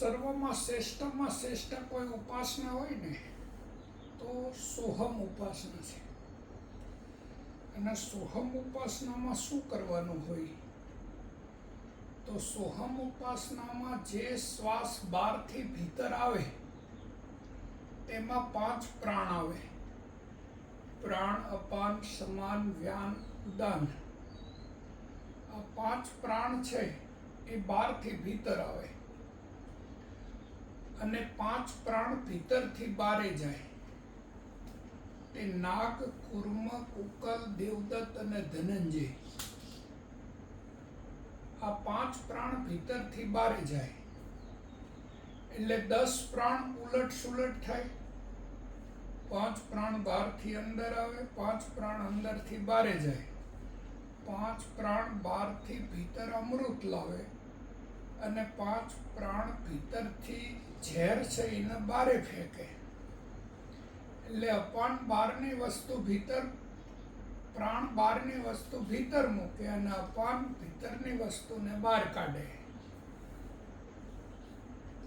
સર્વમાં શ્રેષ્ઠમાં શ્રેષ્ઠ કોઈ ઉપાસના હોય ને તો સોહમ ઉપાસના છે. અને સોહમ ઉપાસનામાં શું કરવાનું હોય? તો સોહમ ઉપાસનામાં જે શ્વાસ બહારથી ભીતર આવે તેમાં 5 પ્રાણ આવે. પ્રાણ, અપાન, સમાન, વ્યાન, ઉદાન. આ 5 પ્રાણ છે એ બહારથી ભીતર આવે અને 5 પ્રાણ ભીતરથી બારે જાય. તે નાગ, કુર્મ, કુકલ, દેવદત્ત અને ધનંજય. આ 5 પ્રાણ ભીતરથી બારે જાય એટલે 10 પ્રાણ ઉલટ સુલટ થાય. 5 પ્રાણ બહારથી અંદર આવે, 5 પ્રાણ અંદરથી બારે જાય. 5 પ્રાણ બહારથી ભીતર અમૃત લાવે અને 5 પ્રાણ ભીતરથી ઝેર છે એને બારે ફેંકે. એટલે અપાન બહારની વસ્તુ ભીતર, પ્રાણ બહારની વસ્તુ ભીતર મૂકે અને અપાન ભીતરની વસ્તુને બહાર કાઢે.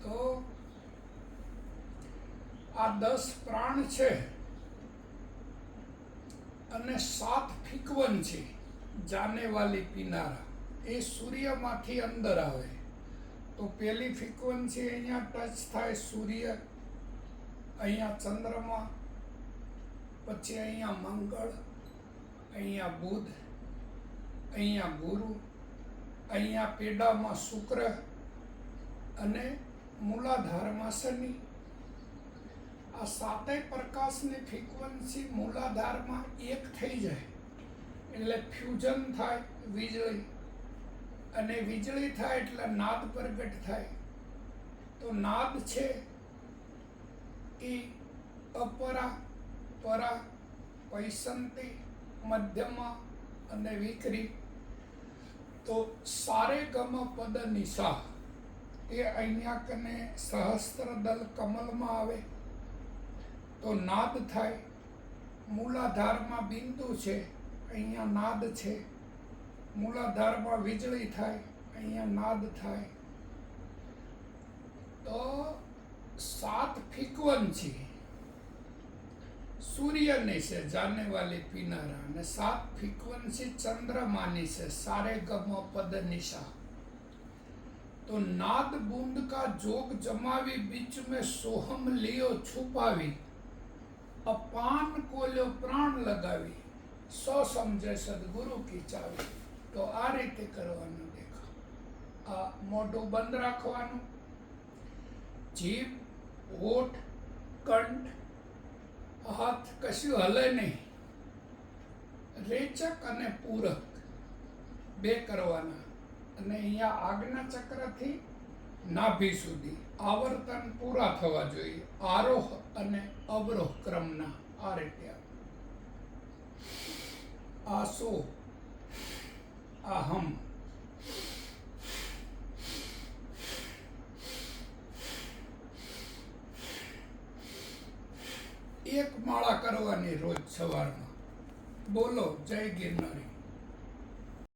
તો આ 10 પ્રાણ છે અને 7 ફિકવન છે જાને વાલી પીનારા. એ સૂર્યમાંથી અંદર આવે. તો પેલી ફ્રીક્વન્સી અહીંયા ટચ થાય સૂર્ય, અહીંયા ચંદ્રમા, પછી અહીંયા મંગળ, અહીંયા બુધ, અહીંયા ગુરુ, અહીંયા પેડામાં શુક્ર અને મૂલાધારમાં શનિ. આ 7 પ્રકાશની ફ્રીક્વન્સી મૂલાધારમાં એક થઈ જાય એટલે ફ્યુઝન થાય વીજળી, અને વીજળી થાય એટલે નાદ પ્રગટ થાય. તો નાદ છે એ અપરા, પરા, પૈસંતી, મધ્યમા અને વિકરી. તો સારે ગમ પદ નિશા એ અહીંયા કને સહસ્ત્રદલ કમલમાં આવે તો નાદ થાય. મૂલાધારમાં બિંદુ છે, અહીંયા નાદ છે. મૂલાધારમાં વીજળી થાય, અહીંયા નાદ થાય. તો 7 ફ્રીક્વન્સી સૂર્યની છે જાને વાલી પીનારા, અને 7 ફ્રીક્વન્સી ચંદ્રમાની છે સારે ગમ પદ નિશા. તો નાદ बूंद का जोग जमावी बीच में सोहम लियो छुपावी, अपान को लो प्राण लगावी, सो समझे सदगुरु की चावी. તો આ રીતે કરવાનું. દેખો, આ મોઢું બંધ રાખવાનું, જીભ, હોઠ, કંઠ, હાથ કશું હલે નહીં. રેચક અને પૂરક 2 કરવાના. અને અહીંયા આજ્ઞા ચક્રથી નાભી સુધી આવર્તન પૂરા થવા જોઈએ. આરોહ અને અવરોહ ક્રમના. આ રીતે આસો, અહમ, એક માળા કરવાની રોજ સવારમાં. બોલો જય ગિરનારી.